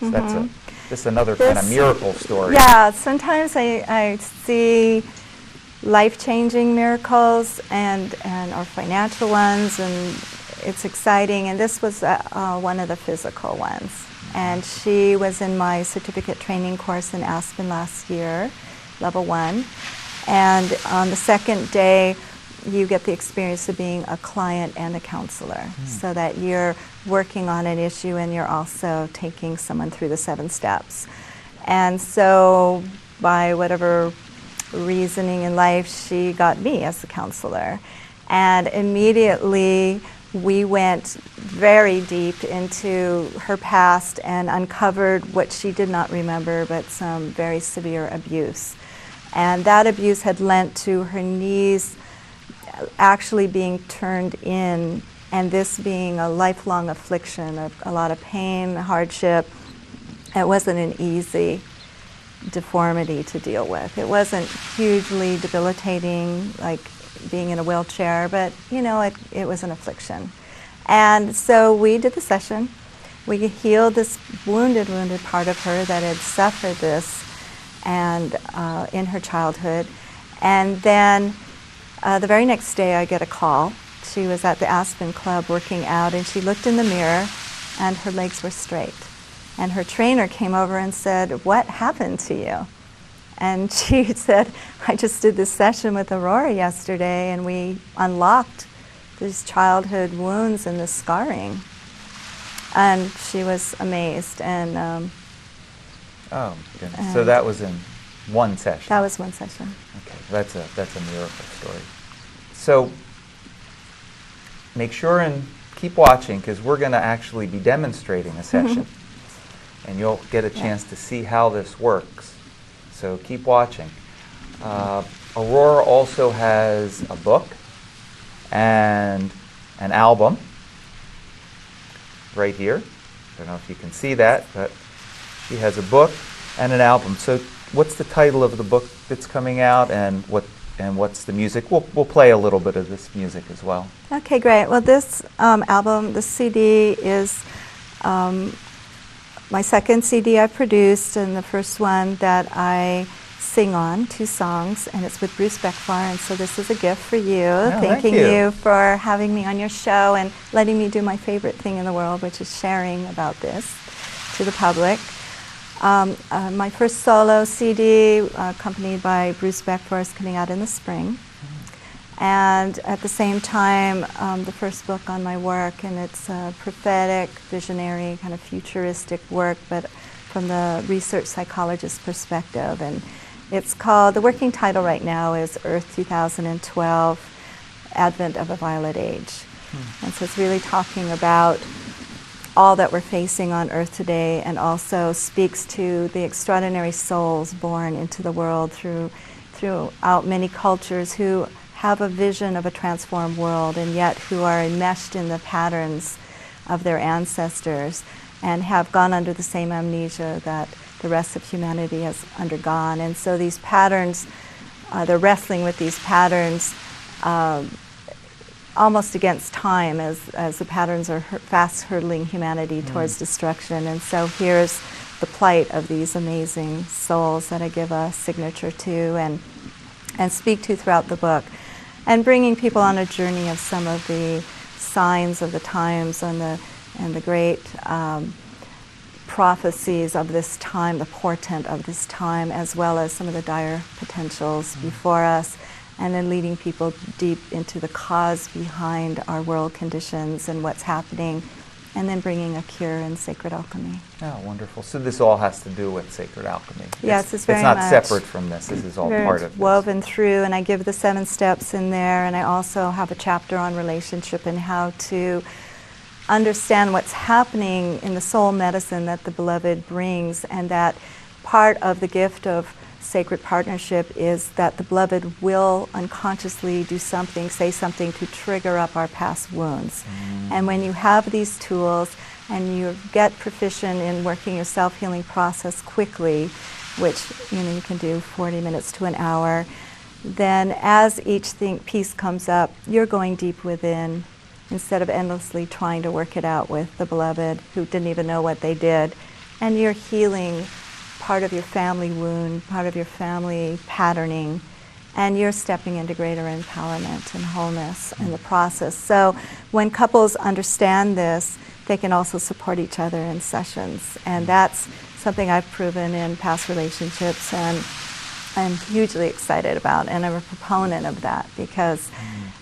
So that's another kind of miracle story. Yeah, sometimes I see life-changing miracles and or financial ones, and it's exciting. And this was one of the physical ones. And she was in my certificate training course in Aspen last year, level 1. And on the second day, you get the experience of being a client and a counselor, so that you're working on an issue and you're also taking someone through the 7 steps. And so by whatever reasoning in life, she got me as a counselor. And immediately we went very deep into her past and uncovered what she did not remember, but some very severe abuse. And that abuse had lent to her knees actually being turned in, and this being a lifelong affliction, a lot of pain, hardship. It wasn't an easy deformity to deal with. It wasn't hugely debilitating like being in a wheelchair, but you know, it was an affliction. And so we did the session. We healed this wounded part of her that had suffered this and in her childhood. And then the very next day I get a call. She was at the Aspen Club working out, and she looked in the mirror and her legs were straight. And her trainer came over and said, "What happened to you?" And she said, "I just did this session with Aurora yesterday and we unlocked these childhood wounds and the scarring." And she was amazed. And oh, goodness. So that was in one session? That was one session. Okay, that's a miracle story. So make sure and keep watching, because we're going to actually be demonstrating a session. And you'll get a chance to see how this works. So keep watching. Aurora also has a book and an album right here. I don't know if you can see that, but she has a book and an album. So what's the title of the book that's coming out, and what's the music? We'll play a little bit of this music as well. Okay, great. Well, this album, the CD, is my second CD I produced, and the first one that I sing on, 2 songs, and it's with Bruce Beckfar, and so this is a gift for you. Thanking you for having me on your show and letting me do my favorite thing in the world, which is sharing about this to the public. My first solo CD, accompanied by Bruce Beckfar, is coming out in the spring. And at the same time, the first book on my work, and it's a prophetic, visionary, kind of futuristic work, but from the research psychologist perspective. And it's called, the working title right now is Earth 2012, Advent of a Violet Age. And so it's really talking about all that we're facing on Earth today, and also speaks to the extraordinary souls born into the world throughout many cultures who have a vision of a transformed world, and yet who are enmeshed in the patterns of their ancestors and have gone under the same amnesia that the rest of humanity has undergone. And so these patterns, they're wrestling with these patterns almost against time, as the patterns are fast hurtling humanity towards destruction. And so here's the plight of these amazing souls that I give a signature to and speak to throughout the book, and bringing people on a journey of some of the signs of the times and the great prophecies of this time, the portent of this time, as well as some of the dire potentials before us, and then leading people deep into the cause behind our world conditions and what's happening, and then bringing a cure in sacred alchemy. Oh, wonderful. So this all has to do with sacred alchemy. Yes, it's very much. It's not separate from this. This is all part of this. Woven through, and I give the 7 steps in there, and I also have a chapter on relationship and how to understand what's happening in the soul medicine that the beloved brings, and that part of the gift of sacred partnership is that the beloved will unconsciously do something, say something to trigger up our past wounds. And when you have these tools and you get proficient in working your self-healing process quickly, which you can do 40 minutes to an hour, then as each piece comes up, you're going deep within instead of endlessly trying to work it out with the beloved who didn't even know what they did. and you're healing part of your family wound, part of your family patterning, and you're stepping into greater empowerment and wholeness in the process. So when couples understand this, they can also support each other in sessions, and that's something I've proven in past relationships, and I'm hugely excited about, and I'm a proponent of that because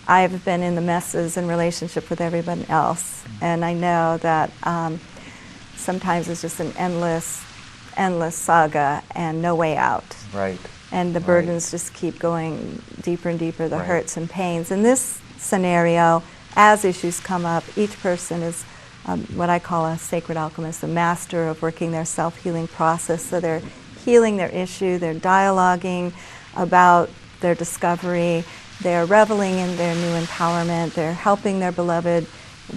I've been in the messes in relationship with everyone else, and I know that sometimes it's just an endless saga and no way out. Right. And the burdens just keep going deeper and deeper, the hurts and pains. In this scenario, as issues come up, each person is what I call a sacred alchemist, a master of working their self-healing process. So they're healing their issue, they're dialoguing about their discovery, they're reveling in their new empowerment, they're helping their beloved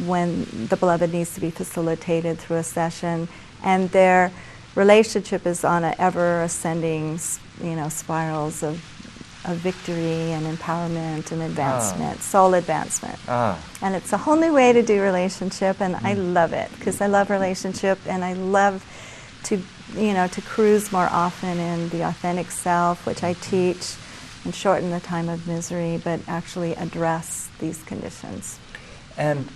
when the beloved needs to be facilitated through a session, and their relationship is on an ever-ascending, spirals of victory and empowerment and advancement, soul advancement. And it's a whole new way to do relationship, and I love it because I love relationship, and I love to cruise more often in the authentic self, which I teach, and shorten the time of misery, but actually address these conditions. And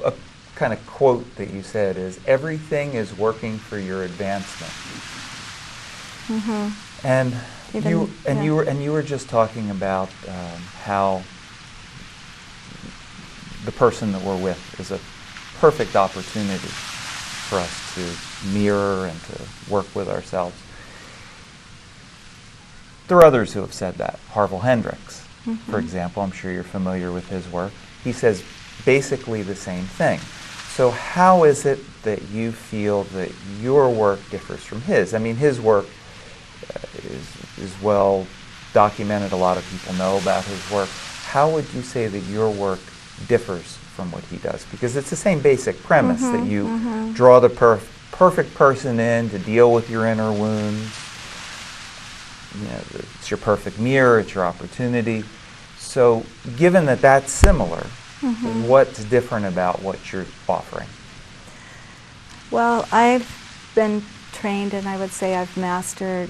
a kind of quote that you said is, everything is working for your advancement. And you were just talking about how the person that we're with is a perfect opportunity for us to mirror and to work with ourselves. There are others who have said that. Harville Hendrix, for example, I'm sure you're familiar with his work. He says basically the same thing. So how is it that you feel that your work differs from his? I mean, his work is well documented. A lot of people know about his work. How would you say that your work differs from what he does? Because it's the same basic premise that you draw the perfect person in to deal with your inner wounds. It's your perfect mirror, it's your opportunity. So given that that's similar, what's different about what you're offering? Well, I've been trained, and I would say I've mastered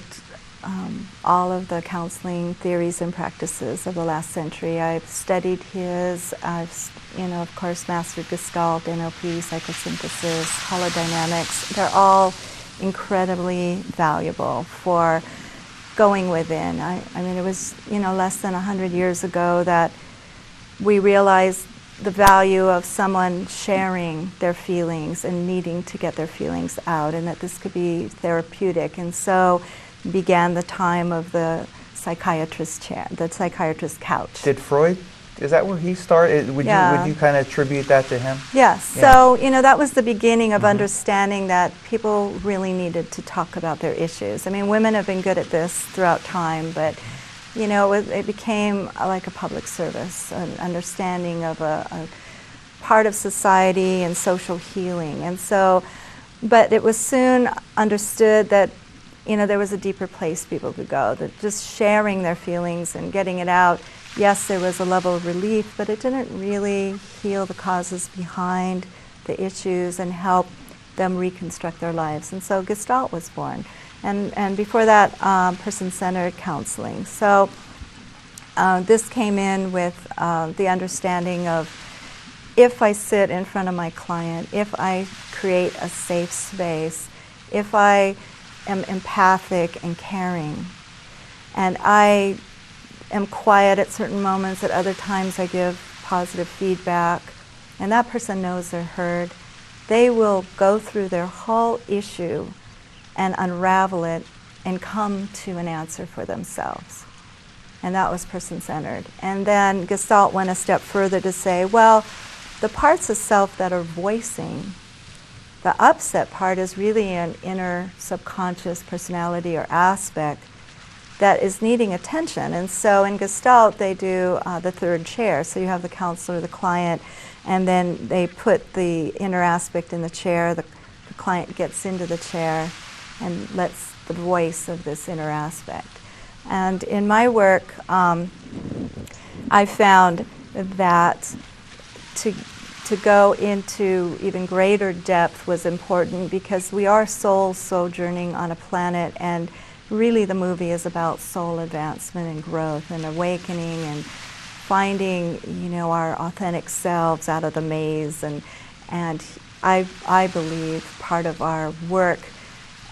all of the counseling theories and practices of the last century. I've studied his, I've, of course, mastered Gestalt, NLP, psychosynthesis, holodynamics. They're all incredibly valuable for going within. I mean, it was, less than 100 years ago that we realized the value of someone sharing their feelings and needing to get their feelings out, and that this could be therapeutic. And so began the time of the psychiatrist chair, the psychiatrist couch. Did Freud, is that where he started? Would you kind of attribute that to him? Yes. Yeah. So, that was the beginning of understanding that people really needed to talk about their issues. I mean, women have been good at this throughout time, but it became like a public service, an understanding of a part of society and social healing. And so, but it was soon understood that, there was a deeper place people could go, that just sharing their feelings and getting it out, yes, there was a level of relief, but it didn't really heal the causes behind the issues and help them reconstruct their lives. And so Gestalt was born. And before that, person-centered counseling. So this came in with the understanding of, if I sit in front of my client, if I create a safe space, if I am empathic and caring, and I am quiet at certain moments, at other times I give positive feedback, and that person knows they're heard, they will go through their whole issue and unravel it and come to an answer for themselves. And that was person-centered. And then Gestalt went a step further to say, well, the parts of self that are voicing, the upset part is really an inner subconscious personality or aspect that is needing attention. And so in Gestalt, they do the third chair. So you have the counselor, the client, and then they put the inner aspect in the chair. The client gets into the chair and lets the voice of this inner aspect. And in my work, I found that to to go into even greater depth was important because we are souls sojourning on a planet, and really the movie is about soul advancement and growth and awakening and finding, you know, our authentic selves out of the maze. And I believe part of our work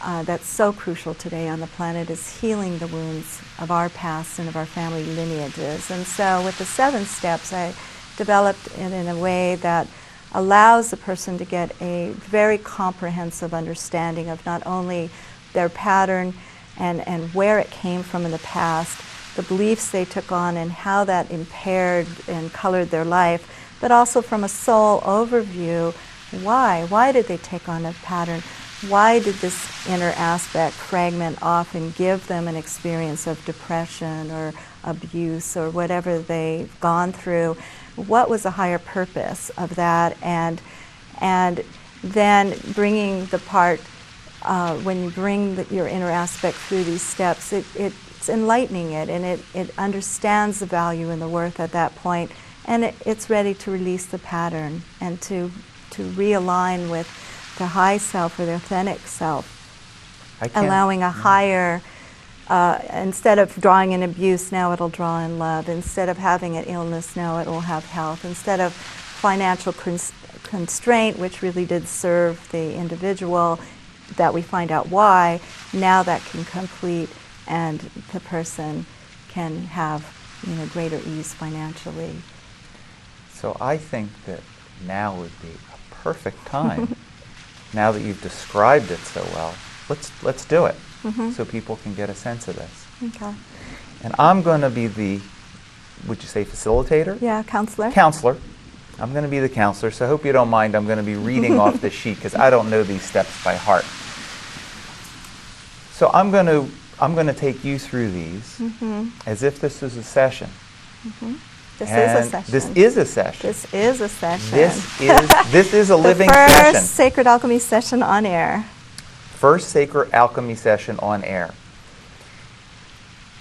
that's so crucial today on the planet is healing the wounds of our past and of our family lineages. And so with the 7 steps, I developed it in a way that allows the person to get a very comprehensive understanding of not only their pattern and where it came from in the past, the beliefs they took on and how that impaired and colored their life, but also from a soul overview, why did they take on a pattern? Why did this inner aspect fragment off and give them an experience of depression or abuse or whatever they've gone through? What was the higher purpose of that? And then bringing the part, when you bring your inner aspect through these steps, it's enlightening it, and it understands the value and the worth at that point, and it's ready to release the pattern and to realign with the high self or the authentic self, allowing a higher, instead of drawing in abuse, now it'll draw in love. Instead of having an illness, now it will have health. Instead of financial constraint, which really did serve the individual, that we find out why, now that can complete and the person can have, you know, greater ease financially. So I think that now would be a perfect time, now that you've described it so well, let's do it, so people can get a sense of this. Okay. And I'm going to be the, would you say facilitator? Yeah, counselor. Counselor. I'm going to be the counselor, so I hope you don't mind. I'm going to be reading off the sheet because I don't know these steps by heart. So I'm going to take you through these as if this is a session. This is a session. This is a session. This is a session. This is a living the session. first Sacred Alchemy session on air. First Sacred Alchemy session on air.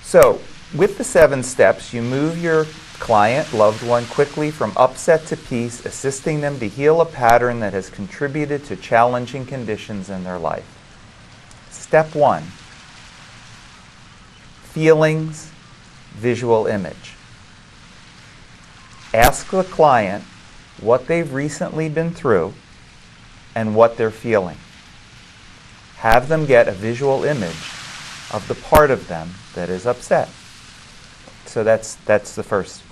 So, with the 7 steps, you move your client, loved one, quickly from upset to peace, assisting them to heal a pattern that has contributed to challenging conditions in their life. Step 1, feelings, visual image. Ask the client what they've recently been through and what they're feeling. Have them get a visual image of the part of them that is upset. So that's the first.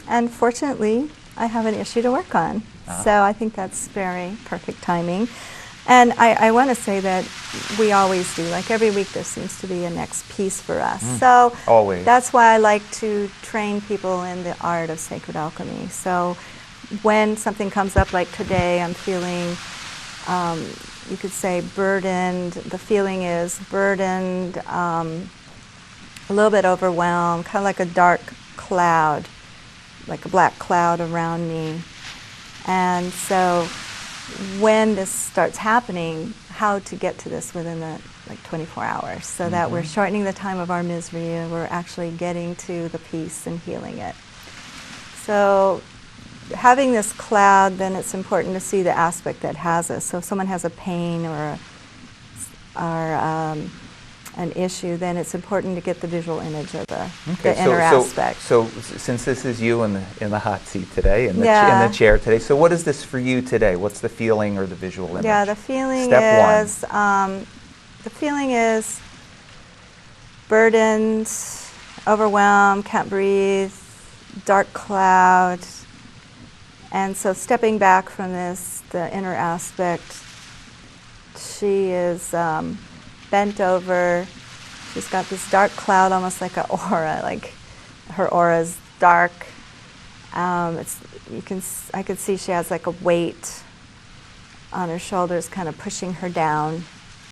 And fortunately, I have an issue to work on. So I think that's very perfect timing. And I want to say that we always do. Like every week there seems to be a next piece for us. So always. That's why I like to train people in the art of sacred alchemy. So when something comes up like today, I'm feeling, you could say burdened. The feeling is burdened, a little bit overwhelmed, kind of like a dark cloud, like a black cloud around me. And so when this starts happening, how to get to this within the 24 hours so that we're shortening the time of our misery and we're actually getting to the peace and healing it. So having this cloud, then it's important to see the aspect that has us. So if someone has a pain or an issue, then it's important to get the visual image of the inner aspect. So since this is you in the hot seat today, in the chair today, so what is this for you today? What's the feeling or the visual image? Yeah, the feeling Step is 1. The feeling is burdened, overwhelmed, can't breathe, dark cloud. And so stepping back from this, the inner aspect, she is bent over. She's got this dark cloud, almost like an aura. Like her aura is dark. I could see she has like a weight on her shoulders, kind of pushing her down.